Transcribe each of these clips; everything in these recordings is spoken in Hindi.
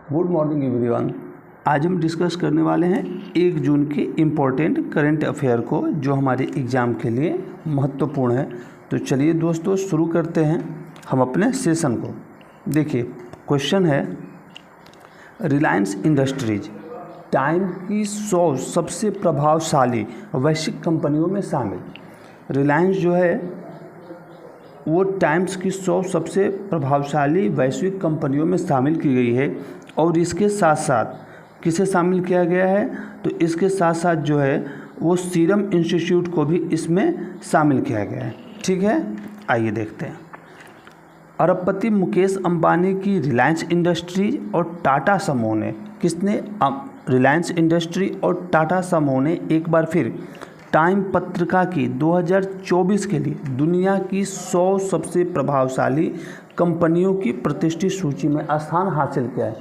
Good morning everyone. आज हम डिस्कस करने वाले हैं 1 जून के इम्पोर्टेंट करंट अफेयर को जो हमारे एग्ज़ाम के लिए महत्वपूर्ण है। तो चलिए दोस्तों शुरू करते हैं हम अपने सेशन को। देखिए क्वेश्चन है, रिलायंस इंडस्ट्रीज टाइम की 100 सबसे प्रभावशाली वैश्विक कंपनियों में शामिल। रिलायंस जो है वो टाइम्स की 100 सबसे प्रभावशाली वैश्विक कंपनियों में शामिल की गई है। और इसके साथ साथ किसे शामिल किया गया है, तो इसके साथ साथ जो है वो सीरम इंस्टीट्यूट को भी इसमें शामिल किया गया है। ठीक है, आइए देखते हैं। अरबपति मुकेश अंबानी की रिलायंस इंडस्ट्रीज और टाटा समूह ने रिलायंस इंडस्ट्री और टाटा समूह ने एक बार फिर टाइम पत्रिका की 2024 के लिए दुनिया की 100 सबसे प्रभावशाली कंपनियों की प्रतिष्ठित सूची में स्थान हासिल किया है।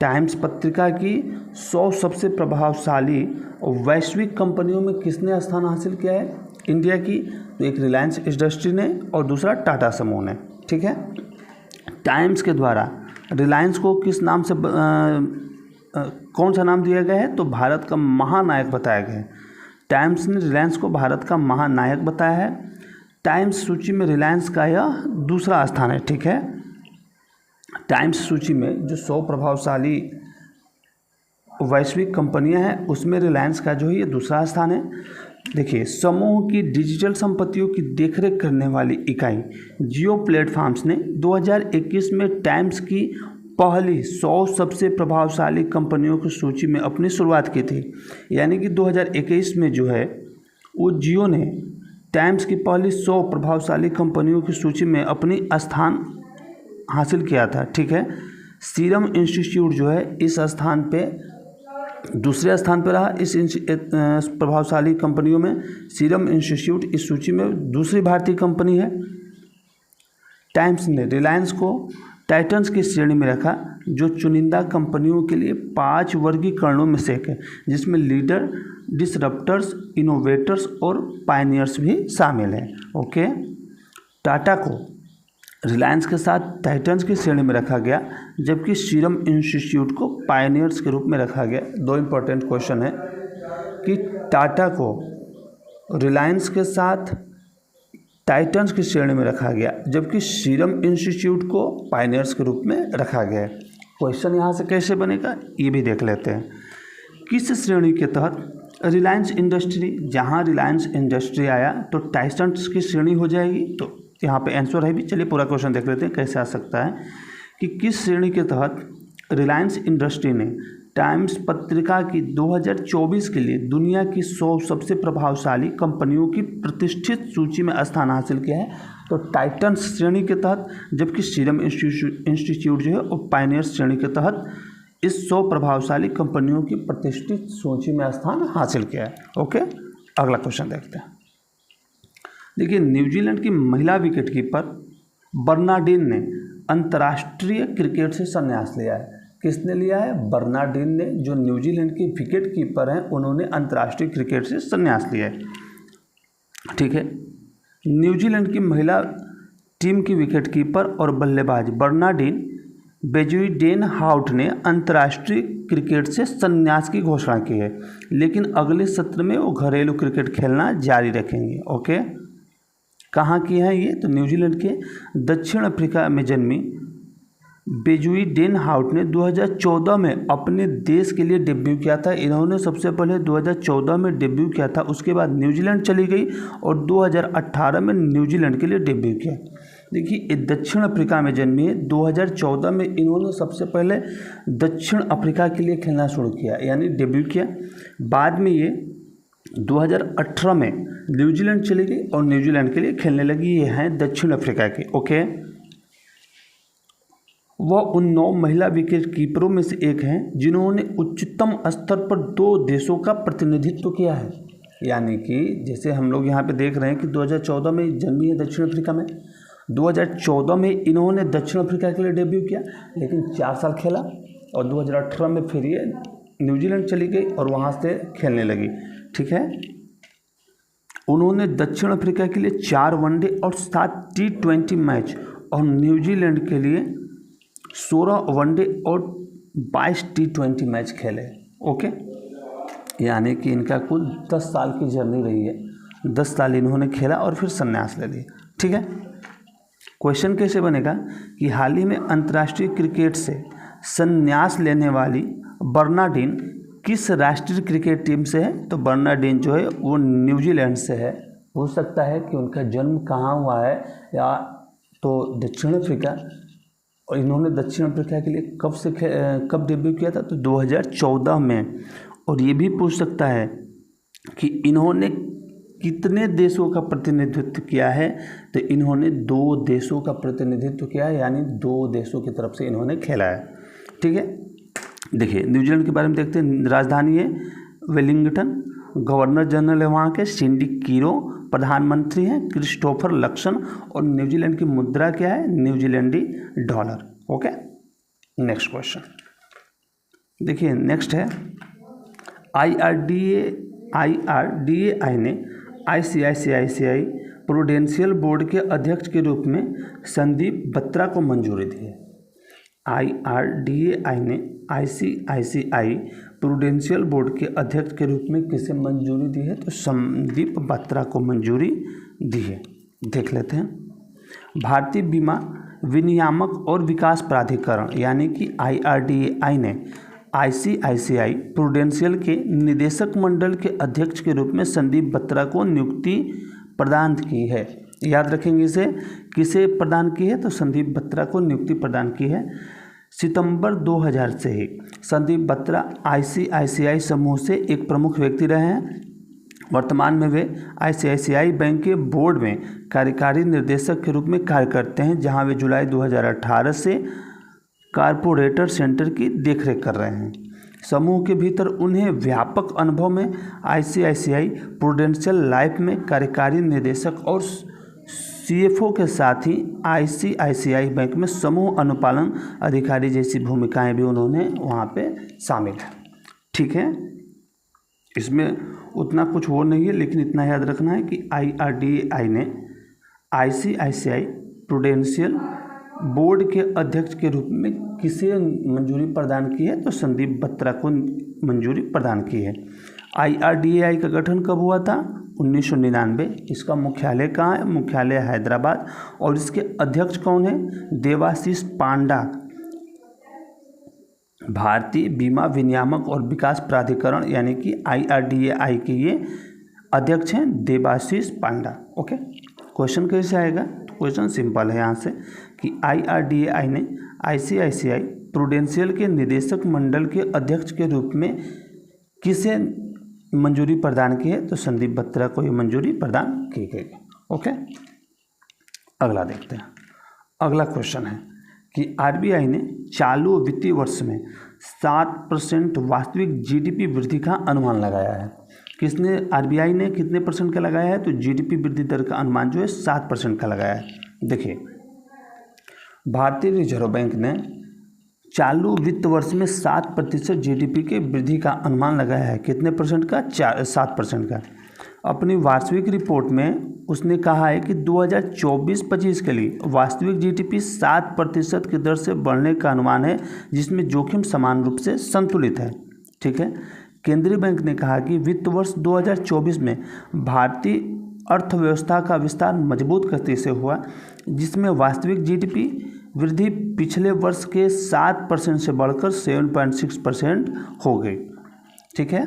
टाइम्स पत्रिका की 100 सबसे प्रभावशाली वैश्विक कंपनियों में किसने स्थान हासिल किया है इंडिया की? तो एक रिलायंस इंडस्ट्री ने और दूसरा टाटा समूह ने। ठीक है, टाइम्स के द्वारा रिलायंस को किस नाम से कौन सा नाम दिया गया है? तो भारत का महानायक बताया गया है। टाइम्स ने रिलायंस को भारत का महानायक बताया है। टाइम्स सूची में रिलायंस का यह दूसरा स्थान है। ठीक है, टाइम्स सूची में जो 100 प्रभावशाली वैश्विक कंपनियां हैं उसमें रिलायंस का जो है ये दूसरा स्थान है। देखिए, समूह की डिजिटल संपत्तियों की देखरेख करने वाली इकाई जियो प्लेटफॉर्म्स ने 2021 में टाइम्स की पहली 100 सबसे प्रभावशाली कंपनियों की सूची में अपनी शुरुआत की थी। यानी कि 2021 में जो है वो जियो ने टाइम्स की पहली 100 प्रभावशाली कंपनियों की सूची में अपनी स्थान हासिल किया था। ठीक है, सीरम इंस्टीट्यूट जो है इस स्थान पे दूसरे स्थान पर रहा। इस प्रभावशाली कंपनियों में सीरम इंस्टीट्यूट इस सूची में दूसरी भारतीय कंपनी है। टाइम्स ने रिलायंस को टाइटन्स की श्रेणी में रखा जो चुनिंदा कंपनियों के लिए 5 वर्गीकरणों में से एक है, जिसमें लीडर, डिसरप्टर्स, इनोवेटर्स और पायनियर्स भी शामिल हैं। ओके, टाटा को रिलायंस के साथ टाइटन्स की श्रेणी में रखा गया जबकि सीरम इंस्टीट्यूट को पायनियर्स के रूप में रखा गया। 2 इंपॉर्टेंट क्वेश्चन है कि टाटा को रिलायंस के साथ टाइटन्स की श्रेणी में रखा गया जबकि सीरम इंस्टीट्यूट को पायनियर्स के रूप में रखा गया है। क्वेश्चन यहाँ से कैसे बनेगा ये भी देख लेते हैं। किस श्रेणी के तहत रिलायंस इंडस्ट्री, जहाँ रिलायंस इंडस्ट्री आया तो टाइटन्स की श्रेणी हो जाएगी। तो यहाँ पे आंसर है भी। चलिए पूरा क्वेश्चन देख लेते हैं कैसे आ सकता है कि किस श्रेणी के तहत रिलायंस इंडस्ट्री ने टाइम्स पत्रिका की 2024 के लिए दुनिया की 100 सबसे प्रभावशाली कंपनियों की प्रतिष्ठित सूची में स्थान हासिल किया है। तो टाइटन्स श्रेणी के तहत, जबकि सीरम इंस्टीट्यूट जो है वो पायनियर्स श्रेणी के तहत इस 100 प्रभावशाली कंपनियों की प्रतिष्ठित सूची में स्थान हासिल किया है। ओके, अगला क्वेश्चन देखते हैं। देखिए, न्यूजीलैंड की महिला विकेटकीपर बर्नार्डिन ने अंतर्राष्ट्रीय क्रिकेट से संन्यास लिया है। किसने लिया है? बर्नार्डिन ने, जो न्यूजीलैंड की विकेट कीपर हैं, उन्होंने अंतर्राष्ट्रीय क्रिकेट से संन्यास लिया है। ठीक है, न्यूजीलैंड की महिला टीम की विकेट कीपर और बल्लेबाज बर्नार्डिन बेजुइडेनहाउट ने अंतर्राष्ट्रीय क्रिकेट से संन्यास की घोषणा की है, लेकिन अगले सत्र में वो घरेलू क्रिकेट खेलना जारी रखेंगे। ओके, कहाँ की है ये? तो न्यूजीलैंड के दक्षिण अफ्रीका में जन्मी बेजुइडेनहाउट ने 2014 में अपने देश के लिए डेब्यू किया था। इन्होंने सबसे पहले 2014 में डेब्यू किया था, उसके बाद न्यूजीलैंड चली गई और 2018 में न्यूजीलैंड के लिए डेब्यू किया। देखिए, ये दक्षिण अफ्रीका में जन्मी है। 2014 में इन्होंने सबसे पहले दक्षिण अफ्रीका के लिए खेलना शुरू किया, यानी डेब्यू किया। बाद में ये 2018 में न्यूजीलैंड चली गई और न्यूजीलैंड के लिए खेलने लगी। ये हैं दक्षिण अफ्रीका की। ओके, वह उन 9 महिला विकेट कीपरों में से एक हैं जिन्होंने उच्चतम स्तर पर 2 देशों का प्रतिनिधित्व किया है। यानी कि जैसे हम लोग यहाँ पे देख रहे हैं कि 2014 में जन्मी है दक्षिण अफ्रीका में, 2014 में इन्होंने दक्षिण अफ्रीका के लिए डेब्यू किया, लेकिन 4 साल खेला और 2018 में फिर ये न्यूजीलैंड चली गई और वहाँ से खेलने लगी। ठीक है, उन्होंने दक्षिण अफ्रीका के लिए 4 वनडे और 7 T20 मैच और न्यूजीलैंड के लिए 16 वनडे और 22 T20 मैच खेले। ओके, यानी कि इनका कुल 10 साल की जर्नी रही है। 10 साल इन्होंने खेला और फिर संन्यास ले लिया। ठीक है, क्वेश्चन कैसे बनेगा कि हाल ही में अंतर्राष्ट्रीय क्रिकेट से संन्यास लेने वाली बर्नार्डिन किस राष्ट्रीय क्रिकेट टीम से है? तो बर्नार्डिन जो है वो न्यूजीलैंड से है। हो सकता है कि उनका जन्म कहाँ हुआ है, या तो दक्षिण अफ्रीका, और इन्होंने दक्षिण अफ्रीका के लिए कब डेब्यू किया था? तो 2014 में। और ये भी पूछ सकता है कि इन्होंने कितने देशों का प्रतिनिधित्व किया है? तो इन्होंने 2 देशों का प्रतिनिधित्व किया है, यानी 2 देशों की तरफ से इन्होंने खेला है। ठीक है, देखिए न्यूजीलैंड के बारे में देखते हैं। राजधानी है वेलिंगटन, गवर्नर जनरल है वहाँ के सिंडी किरो, प्रधानमंत्री हैं क्रिस्टोफर लक्सन, और न्यूजीलैंड की मुद्रा क्या है? न्यूजीलैंडी डॉलर। ओके, नेक्स्ट क्वेश्चन देखिए। नेक्स्ट है IRDAI ने ICICI प्रूडेंशियल बोर्ड के अध्यक्ष के रूप में संदीप बत्रा को मंजूरी दी है। IRDAI ने ICICI प्रूडेंशियल बोर्ड के अध्यक्ष के रूप में किसे मंजूरी दी है? तो संदीप बत्रा को मंजूरी दी है। देख लेते हैं। भारतीय बीमा विनियामक और विकास प्राधिकरण यानी कि IRDAI ने ICICI प्रूडेंशियल के निदेशक मंडल के अध्यक्ष के रूप में संदीप बत्रा को नियुक्ति प्रदान की है। याद रखेंगे इसे, किसे प्रदान की है? तो संदीप बत्रा को नियुक्ति प्रदान की है। सितंबर 2000 से ही संदीप बत्रा ICICI समूह से एक प्रमुख व्यक्ति रहे हैं। वर्तमान में वे ICICI बैंक के बोर्ड में कार्यकारी निर्देशक के रूप में कार्य करते हैं, जहां वे जुलाई 2018 से कारपोरेटर सेंटर की देखरेख कर रहे हैं। समूह के भीतर उन्हें व्यापक अनुभव में ICICI प्रूडेंशियल लाइफ में कार्यकारी निदेशक और CFO के साथ ही ICICI बैंक में समूह अनुपालन अधिकारी जैसी भूमिकाएं भी उन्होंने वहाँ पे शामिल है। ठीक है, इसमें उतना कुछ वो नहीं है, लेकिन इतना याद रखना है कि IRDAI ने ICICI प्रूडेंशियल बोर्ड के अध्यक्ष के रूप में किसे मंजूरी प्रदान की है? तो संदीप बत्रा को मंजूरी प्रदान की है। IRDAI का गठन कब हुआ था? 1999। इसका मुख्यालय कहाँ है? मुख्यालय हैदराबाद। और इसके अध्यक्ष कौन है? देवाशीष पांडा। भारतीय बीमा विनियामक और विकास प्राधिकरण यानी कि IRDAI के ये अध्यक्ष हैं देवाशीष पांडा। ओके, क्वेश्चन कैसे आएगा? क्वेश्चन सिंपल है यहाँ से कि IRDAI ने ICICI प्रूडेंशियल के निदेशक मंडल के अध्यक्ष के रूप में किसे मंजूरी प्रदान की है? तो संदीप बत्रा को ये मंजूरी प्रदान की गई। ओके, अगला देखते हैं। अगला क्वेश्चन है कि RBI ने चालू वित्तीय वर्ष में 7% वास्तविक GDP वृद्धि का अनुमान लगाया है। किसने? RBI ने कितने % का लगाया है? तो GDP वृद्धि दर का अनुमान जो है 7% का लगाया है। देखिए, भारतीय रिजर्व बैंक ने चालू वित्त वर्ष में 7% GDP के वृद्धि का अनुमान लगाया है। कितने % का? 7% का। अपनी वार्षिक रिपोर्ट में उसने कहा है कि 2024-25 के लिए वास्तविक GDP 7% की दर से बढ़ने का अनुमान है, जिसमें जोखिम समान रूप से संतुलित है। ठीक है, केंद्रीय बैंक ने कहा कि वित्त वर्ष 2024 में भारतीय अर्थव्यवस्था का विस्तार मजबूत गति से हुआ, जिसमें वास्तविक GDP वृद्धि पिछले वर्ष के 7% से बढ़कर 7.6% हो गई। ठीक है,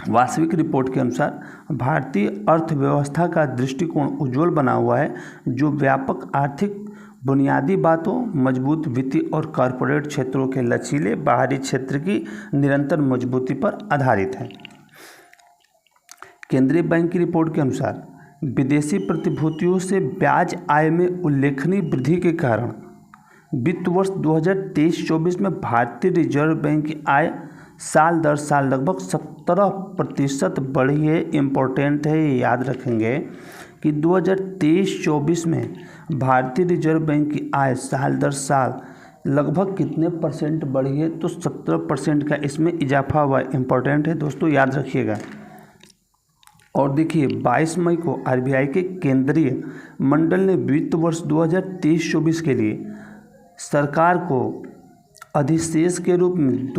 वास्तविक रिपोर्ट के अनुसार भारतीय अर्थव्यवस्था का दृष्टिकोण उज्ज्वल बना हुआ है, जो व्यापक आर्थिक बुनियादी बातों, मजबूत वित्तीय और कॉरपोरेट क्षेत्रों के लचीले बाहरी क्षेत्र की निरंतर मजबूती पर आधारित है। केंद्रीय बैंक की रिपोर्ट के अनुसार विदेशी प्रतिभूतियों से ब्याज आय में उल्लेखनीय वृद्धि के कारण वित्त वर्ष 2023-24 में भारतीय रिजर्व बैंक की आय साल दर साल लगभग 17% बढ़ी है। इम्पोर्टेंट है, ये याद रखेंगे कि 2023-24 में भारतीय रिजर्व बैंक की आय साल दर साल लगभग कितने % बढ़ी है? तो 17% का इसमें इजाफा हुआ है। इम्पोर्टेंट है दोस्तों, याद रखिएगा। और देखिए, 22 मई को RBI के केंद्रीय मंडल ने वित्त वर्ष 2023-24 के लिए सरकार को अधिशेष के रूप में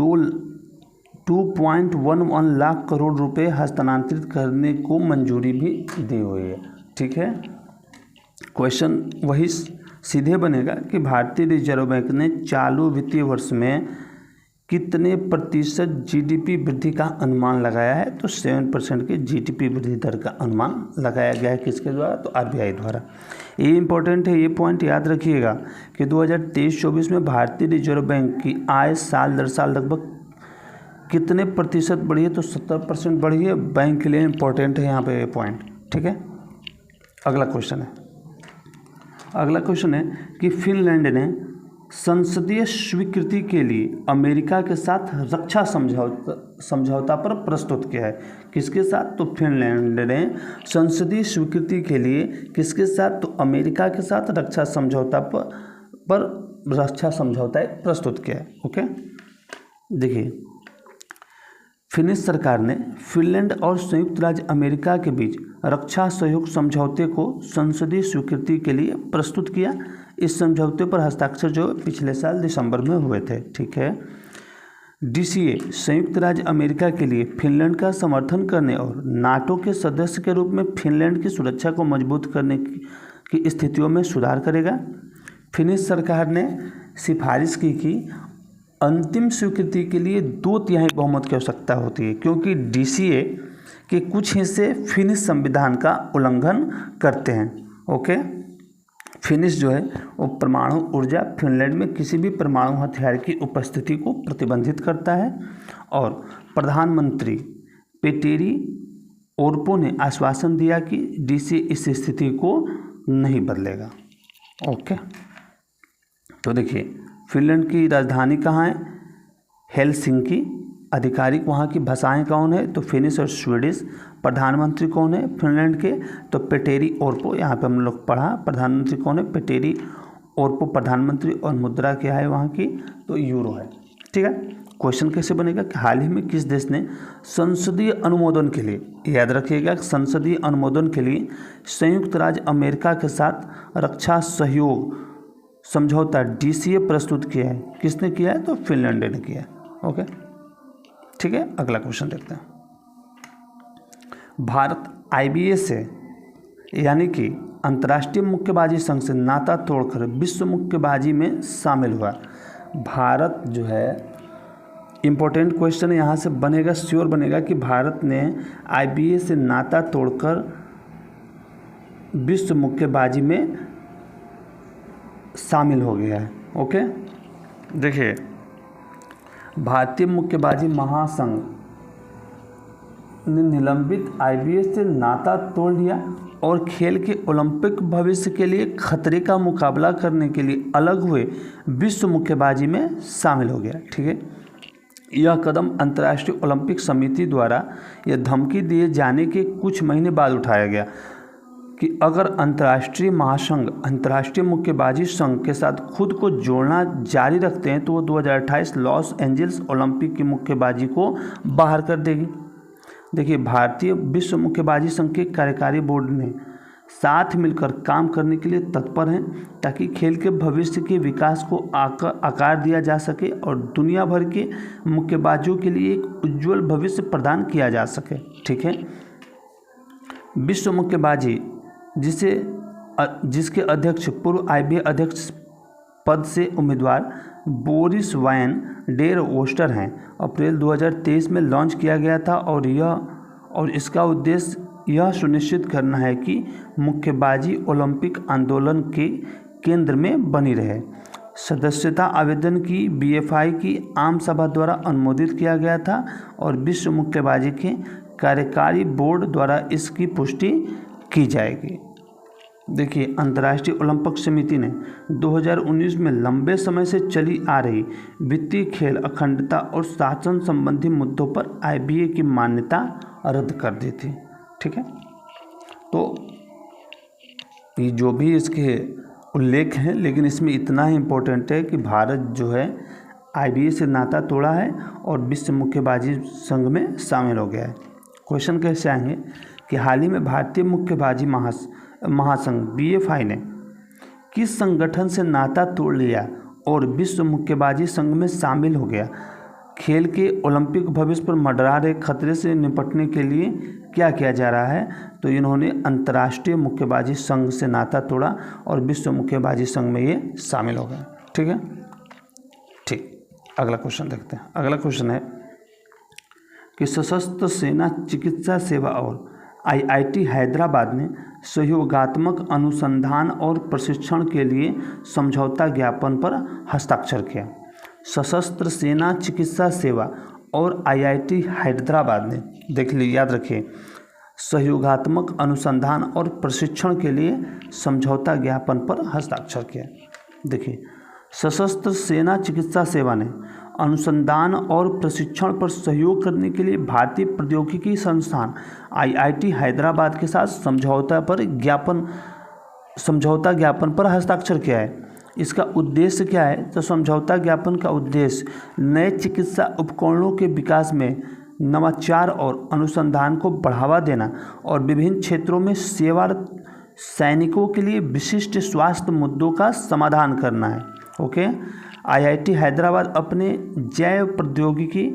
2.11 लाख करोड़ रुपए हस्तांतरित करने को मंजूरी भी दी हुई है। ठीक है, क्वेश्चन वही सीधे बनेगा कि भारतीय रिजर्व बैंक ने चालू वित्तीय वर्ष में कितने प्रतिशत जीडीपी वृद्धि का अनुमान लगाया है? तो 7% के जीडीपी वृद्धि दर का अनुमान लगाया गया है। किसके द्वारा? तो आरबीआई द्वारा। ये इंपॉर्टेंट है, ये पॉइंट याद रखिएगा कि 2023-24 में भारतीय रिजर्व बैंक की आय साल दर साल लगभग कितने प्रतिशत बढ़ी है? तो 70% बढ़ी है। बैंक के लिए इंपॉर्टेंट है यहाँ पे ये पॉइंट। ठीक है, अगला क्वेश्चन है कि फिनलैंड ने संसदीय स्वीकृति के लिए अमेरिका के साथ रक्षा समझौता पर प्रस्तुत किया है। किसके साथ? तो फिनलैंड ने संसदीय स्वीकृति के लिए किसके साथ? तो अमेरिका के साथ रक्षा समझौता प्रस्तुत किया है। ओके, देखिए, फिनिश सरकार ने फिनलैंड और संयुक्त राज्य अमेरिका के बीच रक्षा सहयोग समझौते को संसदीय स्वीकृति के लिए प्रस्तुत किया। इस समझौते पर हस्ताक्षर जो पिछले साल दिसंबर में हुए थे। ठीक है, डीसीए संयुक्त राज्य अमेरिका के लिए फिनलैंड का समर्थन करने और नाटो के सदस्य के रूप में फिनलैंड की सुरक्षा को मजबूत करने की स्थितियों में सुधार करेगा। फिनिश सरकार ने सिफारिश की कि अंतिम स्वीकृति के लिए 2/3 बहुमत की आवश्यकता होती है, क्योंकि डीसीए के कुछ हिस्से फिनिश संविधान का उल्लंघन करते हैं। ओके, फिनिश जो है वो परमाणु ऊर्जा, फिनलैंड में किसी भी परमाणु हथियार की उपस्थिति को प्रतिबंधित करता है। और प्रधानमंत्री पेटेरी ओरपो ने आश्वासन दिया कि डीसीए इस स्थिति को नहीं बदलेगा। ओके, तो देखिए, फिनलैंड की राजधानी कहाँ है? हेलसिंकी। आधिकारिक वहाँ की भाषाएं कौन है? तो फिनिश और स्वीडिश। प्रधानमंत्री कौन है फिनलैंड के? तो पेटेरी ओरपो। यहाँ पे हम लोग पढ़ा प्रधानमंत्री कौन है? पेटेरी ओरपो प्रधानमंत्री। और मुद्रा क्या है वहाँ की? तो यूरो है। ठीक है, क्वेश्चन कैसे बनेगा कि हाल ही में किस देश ने संसदीय अनुमोदन के लिए, याद रखिएगा, संसदीय अनुमोदन के लिए संयुक्त राज्य अमेरिका के साथ रक्षा सहयोग समझौता डीसीए प्रस्तुत किया है? किसने किया है? तो फिनलैंड ने किया है। ओके, ठीक है, अगला क्वेश्चन देखते हैं। भारत आईबीए से यानी कि अंतर्राष्ट्रीय मुक्केबाजी संघ से नाता तोड़कर विश्व मुक्केबाजी में शामिल हुआ। भारत जो है, इम्पोर्टेंट क्वेश्चन यहाँ से बनेगा, श्योर बनेगा कि भारत ने आईबीए से नाता तोड़कर विश्व मुक्केबाजी में शामिल हो गया है। ओके, देखिए, भारतीय मुक्केबाजी महासंघ ने निलंबित आईबीए से नाता तोड़ लिया और खेल के ओलंपिक भविष्य के लिए खतरे का मुकाबला करने के लिए अलग हुए विश्व मुक्केबाजी में शामिल हो गया। ठीक है, यह कदम अंतर्राष्ट्रीय ओलंपिक समिति द्वारा यह धमकी दिए जाने के कुछ महीने बाद उठाया गया कि अगर अंतर्राष्ट्रीय महासंघ अंतर्राष्ट्रीय मुक्केबाजी संघ के साथ खुद को जोड़ना जारी रखते हैं तो वो 2028 लॉस एंजल्स ओलंपिक की मुक्केबाजी को बाहर कर देगी। देखिए, भारतीय विश्व मुक्केबाजी संघ के कार्यकारी बोर्ड ने साथ मिलकर काम करने के लिए तत्पर हैं ताकि खेल के भविष्य के विकास को आकार दिया जा सके और दुनिया भर के मुक्केबाजों के लिए एक उज्जवल भविष्य प्रदान किया जा सके। ठीक है, विश्व मुक्केबाजी जिसके अध्यक्ष पूर्व आईबीए अध्यक्ष पद से उम्मीदवार बोरिस वाइन डेर वोस्टर हैं, अप्रैल 2023 में लॉन्च किया गया था और इसका उद्देश्य यह सुनिश्चित करना है कि मुक्केबाजी ओलंपिक आंदोलन के केंद्र में बनी रहे। सदस्यता आवेदन की बीएफआई की आम सभा द्वारा अनुमोदित किया गया था और विश्व मुक्केबाजी के कार्यकारी बोर्ड द्वारा इसकी पुष्टि की जाएगी। देखिए, अंतर्राष्ट्रीय ओलंपिक समिति ने 2019 में लंबे समय से चली आ रही वित्तीय, खेल अखंडता और शासन संबंधी मुद्दों पर आईबीए की मान्यता रद्द कर दी थी। ठीक है, तो ये जो भी इसके उल्लेख हैं, लेकिन इसमें इतना ही इम्पोर्टेंट है कि भारत जो है आईबीए से नाता तोड़ा है और विश्व मुक्केबाजी संघ में शामिल हो गया है। क्वेश्चन कैसे आएंगे कि हाल ही में भारतीय मुक्केबाजी महासंघ बीएफआई ने किस संगठन से नाता तोड़ लिया और विश्व मुक्केबाजी संघ में शामिल हो गया। खेल के ओलंपिक भविष्य पर मंडरा रहे खतरे से निपटने के लिए क्या किया जा रहा है, तो इन्होंने अंतर्राष्ट्रीय मुक्केबाजी संघ से नाता तोड़ा और विश्व मुक्केबाजी संघ में ये शामिल हो गए। ठीक है, ठीक। अगला क्वेश्चन देखते हैं। अगला क्वेश्चन है कि सशस्त्र सेना चिकित्सा सेवा और आईआईटी हैदराबाद ने सहयोगात्मक अनुसंधान और प्रशिक्षण के लिए समझौता ज्ञापन पर हस्ताक्षर किया। सशस्त्र सेना चिकित्सा सेवा और आईआईटी हैदराबाद ने, देख लीजिए, याद रखिए, सहयोगात्मक अनुसंधान और प्रशिक्षण के लिए समझौता ज्ञापन पर हस्ताक्षर किया। देखिए, सशस्त्र सेना चिकित्सा सेवा ने अनुसंधान और प्रशिक्षण पर सहयोग करने के लिए भारतीय प्रौद्योगिकी संस्थान आईआईटी हैदराबाद के साथ समझौता ज्ञापन पर हस्ताक्षर किया है। इसका उद्देश्य क्या है, तो समझौता ज्ञापन का उद्देश्य नए चिकित्सा उपकरणों के विकास में नवाचार और अनुसंधान को बढ़ावा देना और विभिन्न क्षेत्रों में सेवारत सैनिकों के लिए विशिष्ट स्वास्थ्य मुद्दों का समाधान करना है। ओके, आईआईटी हैदराबाद अपने जैव प्रौद्योगिकी,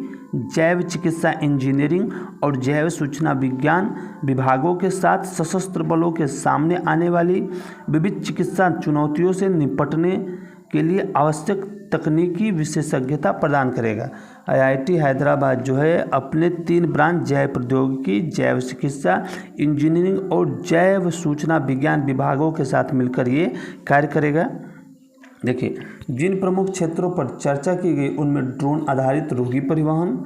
जैव चिकित्सा इंजीनियरिंग और जैव सूचना विज्ञान विभागों के साथ सशस्त्र बलों के सामने आने वाली विविध चिकित्सा चुनौतियों से निपटने के लिए आवश्यक तकनीकी विशेषज्ञता प्रदान करेगा। आईआईटी हैदराबाद जो है अपने 3 ब्रांच जैव प्रौद्योगिकी, जैव चिकित्सा इंजीनियरिंग और जैव सूचना विज्ञान विभागों के साथ मिलकर ये कार्य करेगा। देखिए, जिन प्रमुख क्षेत्रों पर चर्चा की गई उनमें ड्रोन आधारित रोगी परिवहन,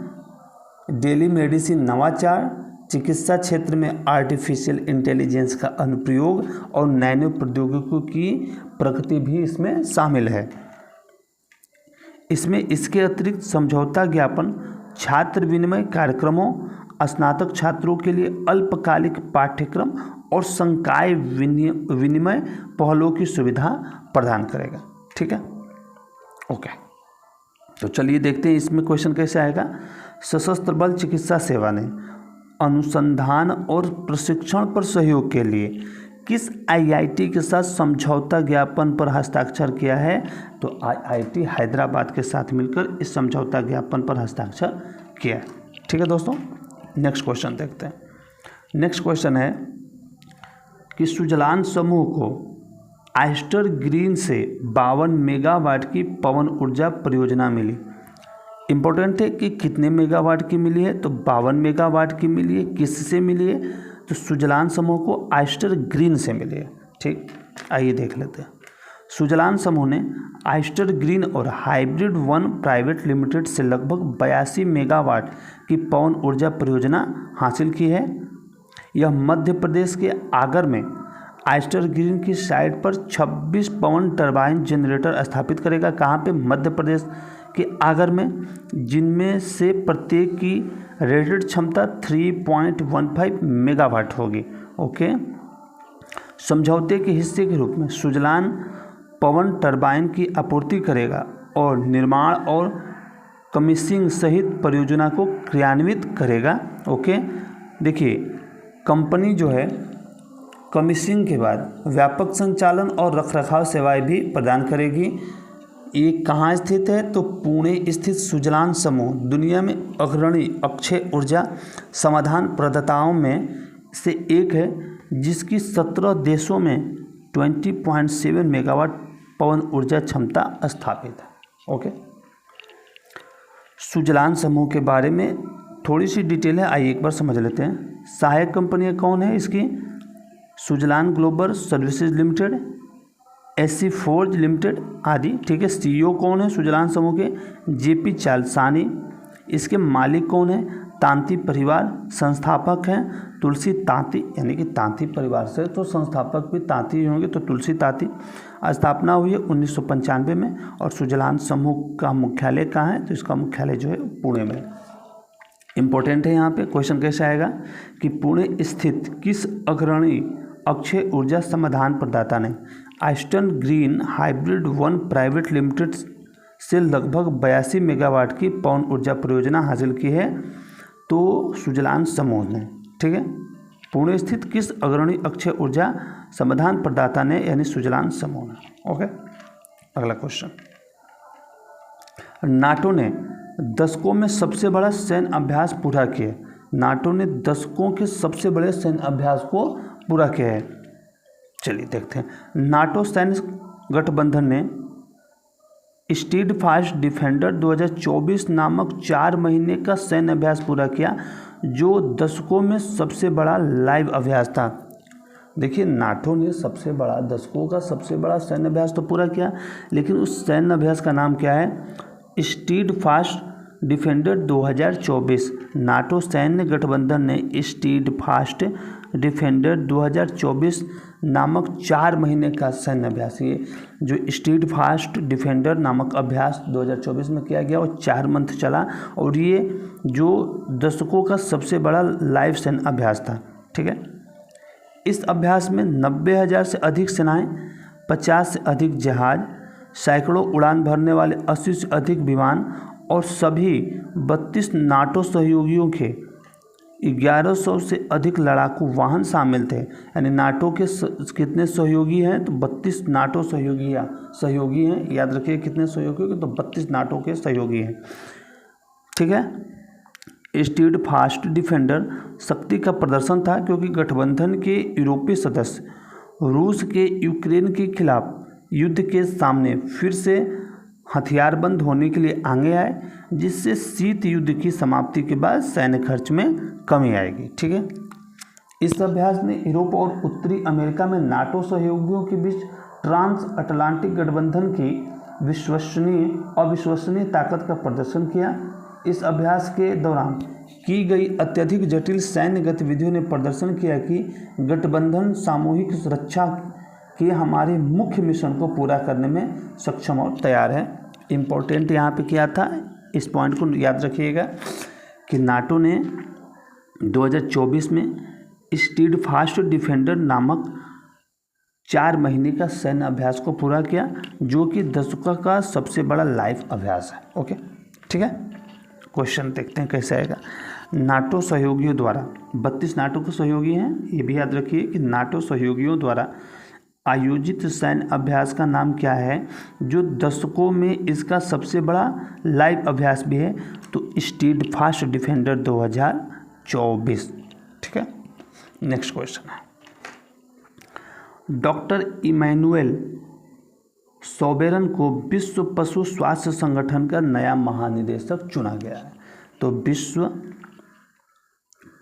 टेली मेडिसिन नवाचार, चिकित्सा क्षेत्र में आर्टिफिशियल इंटेलिजेंस का अनुप्रयोग और नैनो प्रौद्योगिकियों की प्रगति भी इसमें शामिल है। इसमें इसके अतिरिक्त समझौता ज्ञापन छात्र विनिमय कार्यक्रमों, स्नातक छात्रों के लिए अल्पकालिक पाठ्यक्रम और संकाय विनिमय पहलों की सुविधा प्रदान करेगा। ठीक है, ओके। तो चलिए देखते हैं इसमें क्वेश्चन कैसे आएगा। सशस्त्र बल चिकित्सा सेवा ने अनुसंधान और प्रशिक्षण पर सहयोग के लिए किस आईआईटी के साथ समझौता ज्ञापन पर हस्ताक्षर किया है, तो आईआईटी हैदराबाद के साथ मिलकर इस समझौता ज्ञापन पर हस्ताक्षर किया है। ठीक है दोस्तों, नेक्स्ट क्वेश्चन देखते हैं। नेक्स्ट क्वेश्चन है कि सुजलान समूह को आइस्टर ग्रीन से 52 मेगावाट की पवन ऊर्जा परियोजना मिली। इम्पोर्टेंट है कि कितने मेगावाट की मिली है, तो 52 मेगावाट की मिली है। किससे मिली है, तो सुजलान समूह को आइस्टर ग्रीन से मिली है। ठीक, आइए देख लेते हैं। सुजलान समूह ने आइस्टर ग्रीन और हाइब्रिड वन प्राइवेट लिमिटेड से लगभग 82 मेगावाट की पवन ऊर्जा परियोजना हासिल की है। यह मध्य प्रदेश के आगर में आइस्टर ग्रीन की साइट पर 26 पवन टरबाइन जनरेटर स्थापित करेगा। कहाँ पे, मध्य प्रदेश के आगर में, जिनमें से प्रत्येक की रेटेड क्षमता 3.15 मेगावाट होगी। ओके, समझौते के हिस्से के रूप में सुजलान पवन टरबाइन की आपूर्ति करेगा और निर्माण और कमीशनिंग सहित परियोजना को क्रियान्वित करेगा। ओके, देखिए, कंपनी जो है कमीशनिंग के बाद व्यापक संचालन और रखरखाव सेवाएं भी प्रदान करेगी। ये कहाँ स्थित है, तो पुणे स्थित सुजलान समूह दुनिया में अग्रणी अक्षय ऊर्जा समाधान प्रदाताओं में से एक है, जिसकी 17 देशों में 20.7 मेगावाट पवन ऊर्जा क्षमता स्थापित है। ओके, सुजलान समूह के बारे में थोड़ी सी डिटेल है, आइए एक बार समझ लेते हैं। सहायक कंपनियां कौन है इसकी, Suzlon Global Services Limited, SC Forge Limited आदि। ठीक है, सीईओ कौन है सुजलान समूह के, जेपी चालसानी। इसके मालिक कौन है, तांती परिवार। संस्थापक हैं तुलसी तांती, यानी कि तांती परिवार से तो संस्थापक भी तांती होंगे, तो तुलसी तांती। स्थापना हुई है 1995 में। और सुजलान समूह का मुख्यालय कहाँ है, तो इसका मुख्यालय जो है पुणे में। इम्पोर्टेंट है यहाँ पे क्वेश्चन कैसे आएगा कि पुणे स्थित किस अग्रणी अक्षय ऊर्जा समाधान प्रदाता ने Oyster Green Hybrid One Private Limited से लगभग 82 मेगावाट की पवन ऊर्जा परियोजना हासिल की है, तो सुजलान समूह ने। ठीक है, पुणे स्थित किस अग्रणी अक्षय ऊर्जा समाधान प्रदाता ने, यानी सुजलान समूह ने। ओके, अगला क्वेश्चन। नाटो ने दशकों में सबसे बड़ा सैन्य अभ्यास पूरा किया। नाटो ने दशकों के सबसे बड़े सैन्य अभ्यास को पूरा किया है। चलिए देखते हैं। नाटो सैन्य गठबंधन ने स्टीडफास्ट डिफेंडर 2024 नामक 4 महीने का सैन्य अभ्यास पूरा किया, जो दशकों में सबसे बड़ा लाइव अभ्यास था। देखिए, नाटो ने दशकों का सबसे बड़ा सैन्य अभ्यास तो पूरा किया, लेकिन उस सैन्य अभ्यास का नाम क्या है? स्टीडफास्ट डिफेंडर 2024। नाटो सैन्य गठबंधन ने स्टीडफास्ट डिफेंडर 2024 नामक 4 महीने का सैन्य अभ्यास, ये जो स्टीडफास्ट डिफेंडर नामक अभ्यास 2024 में किया गया, वो 4 मंथ चला और ये जो दशकों का सबसे बड़ा लाइव सैन्य अभ्यास था। ठीक है, इस अभ्यास में 90,000 से अधिक सेनाएं, 50 से अधिक जहाज, सैकड़ों उड़ान भरने वाले 80 से अधिक विमान और सभी 32 नाटो सहयोगियों के 1100 से अधिक लड़ाकू वाहन शामिल थे। यानी नाटो के कितने सहयोगी हैं? तो 32 नाटो सहयोगी हैं। याद रखिए, कितने सहयोगी हैं? तो 32 नाटो के सहयोगी हैं। ठीक है, स्टीडफास्ट डिफेंडर शक्ति का प्रदर्शन था, क्योंकि गठबंधन के यूरोपीय सदस्य रूस के यूक्रेन के खिलाफ युद्ध के सामने फिर से हथियारबंद होने के लिए आगे आए, जिससे शीत युद्ध की समाप्ति के बाद सैन्य खर्च में कमी आएगी। ठीक है, इस अभ्यास ने यूरोप और उत्तरी अमेरिका में नाटो सहयोगियों के बीच ट्रांस अटलांटिक गठबंधन की अविश्वसनीय ताकत का प्रदर्शन किया। इस अभ्यास के दौरान की गई अत्यधिक जटिल सैन्य गतिविधियों ने प्रदर्शन किया कि गठबंधन सामूहिक सुरक्षा के हमारे मुख्य मिशन को पूरा करने में सक्षम और तैयार है। इम्पोर्टेंट यहाँ पे क्या था, इस पॉइंट को याद रखिएगा कि नाटो ने 2024 में स्टीडफास्ट डिफेंडर नामक 4 महीने का सैन्य अभ्यास को पूरा किया, जो कि दशकों का सबसे बड़ा लाइव अभ्यास है। ओके, ठीक है, क्वेश्चन देखते हैं कैसे आएगा। नाटो सहयोगियों द्वारा 32 नाटो के सहयोगी हैं, ये भी याद रखिए कि नाटो सहयोगियों द्वारा आयोजित सैन्य अभ्यास का नाम क्या है, जो दशकों में इसका सबसे बड़ा लाइव अभ्यास भी है? तो स्टीडफास्ट डिफेंडर 2024। ठीक है, नेक्स्ट क्वेश्चन है। डॉक्टर इमैनुएल सोबेरन को विश्व पशु स्वास्थ्य संगठन का नया महानिदेशक चुना गया है। तो विश्व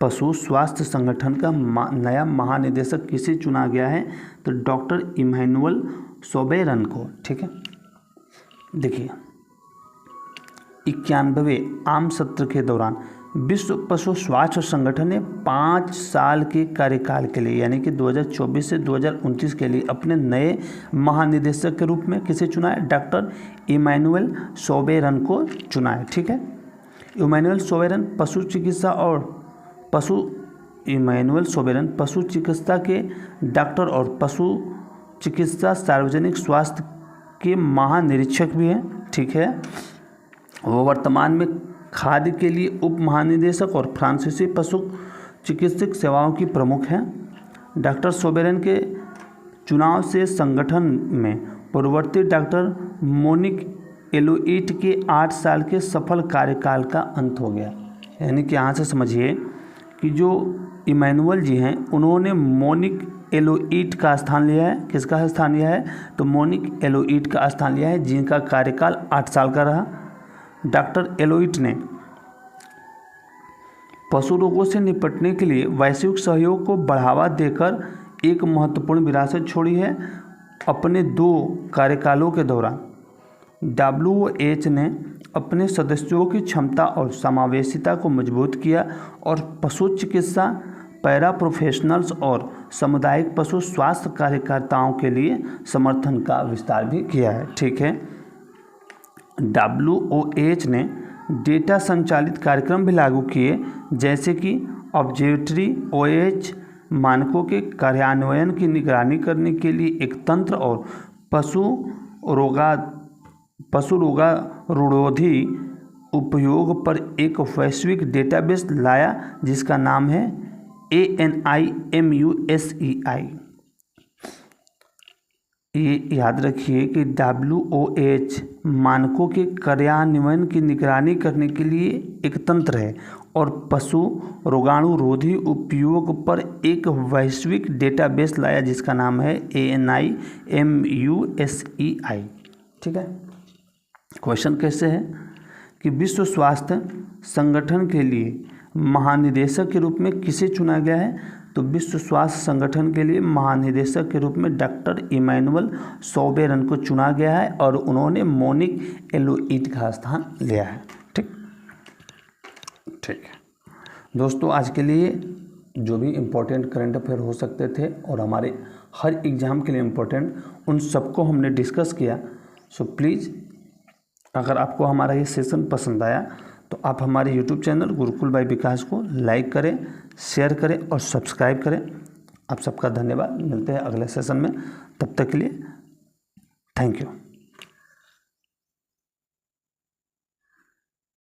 पशु स्वास्थ्य संगठन का नया महानिदेशक किसे चुना गया है? तो डॉक्टर इमैनुएल सोबेरन को। ठीक है, देखिए 91वें आम सत्र के दौरान विश्व पशु स्वास्थ्य संगठन ने 5 साल के कार्यकाल के लिए, यानी कि 2024 से 2029 के लिए अपने नए महानिदेशक के रूप में किसे चुना है? डॉक्टर इमैनुएल सोबेरन को चुना है। ठीक है, इमैनुएल सोबेरन पशु चिकित्सा के डॉक्टर और पशु चिकित्सा सार्वजनिक स्वास्थ्य के महानिरीक्षक भी हैं। ठीक है, वो वर्तमान में खाद्य के लिए उप महानिदेशक और फ्रांसीसी पशु चिकित्सक सेवाओं की प्रमुख हैं। डॉक्टर सोबेरन के चुनाव से संगठन में पूर्ववर्ती डॉक्टर मोनिक एलोइट के 8 साल के सफल कार्यकाल का अंत हो गया। यानी कि यहाँ से समझिए कि जो इमैनुएल जी हैं, उन्होंने मोनिक एलोइट का स्थान लिया है। किसका स्थान लिया है? तो मोनिक एलोइट का स्थान लिया है, जिनका कार्यकाल 8 साल का रहा। डॉक्टर एलोइट ने पशु रोगों से निपटने के लिए वैश्विक सहयोग को बढ़ावा देकर एक महत्वपूर्ण विरासत छोड़ी है। अपने 2 कार्यकालों के दौरान WHO ने अपने सदस्यों की क्षमता और समावेशिता को मजबूत किया और पशु चिकित्सा, पैरा प्रोफेशनल्स और सामुदायिक पशु स्वास्थ्य कार्यकर्ताओं के लिए समर्थन का विस्तार भी किया है। ठीक है, WHO ने डेटा संचालित कार्यक्रम भी लागू किए, जैसे कि ऑब्जेक्टरी OH मानकों के कार्यान्वयन की निगरानी करने के लिए एक तंत्र और पशु रोगरोधी उपयोग पर एक वैश्विक डेटाबेस लाया, जिसका नाम है ANIMUSEI। ये याद रखिए कि WOH मानकों के कार्यान्वयन की निगरानी करने के लिए एक तंत्र है और पशु रोगाणुरोधी उपयोग पर एक वैश्विक डेटाबेस लाया जिसका नाम है ANIMUSEI। ठीक है। क्वेश्चन कैसे है कि विश्व स्वास्थ्य संगठन के लिए महानिदेशक के रूप में किसे चुना गया है? तो विश्व स्वास्थ्य संगठन के लिए महानिदेशक के रूप में डॉक्टर इमैनुअल सौबेरन को चुना गया है और उन्होंने मोनिक एलोइट का स्थान लिया है। ठीक है दोस्तों, आज के लिए जो भी इम्पोर्टेंट करंट अफेयर हो सकते थे और हमारे हर एग्ज़ाम के लिए इम्पोर्टेंट, उन सबको हमने डिस्कस किया। सो प्लीज़, अगर आपको हमारा ये सेशन पसंद आया तो आप हमारे YouTube चैनल गुरुकुल बाय विकास को लाइक करें, शेयर करें और सब्सक्राइब करें। आप सबका धन्यवाद। मिलते हैं अगले सेशन में, तब तक के लिए थैंक यू।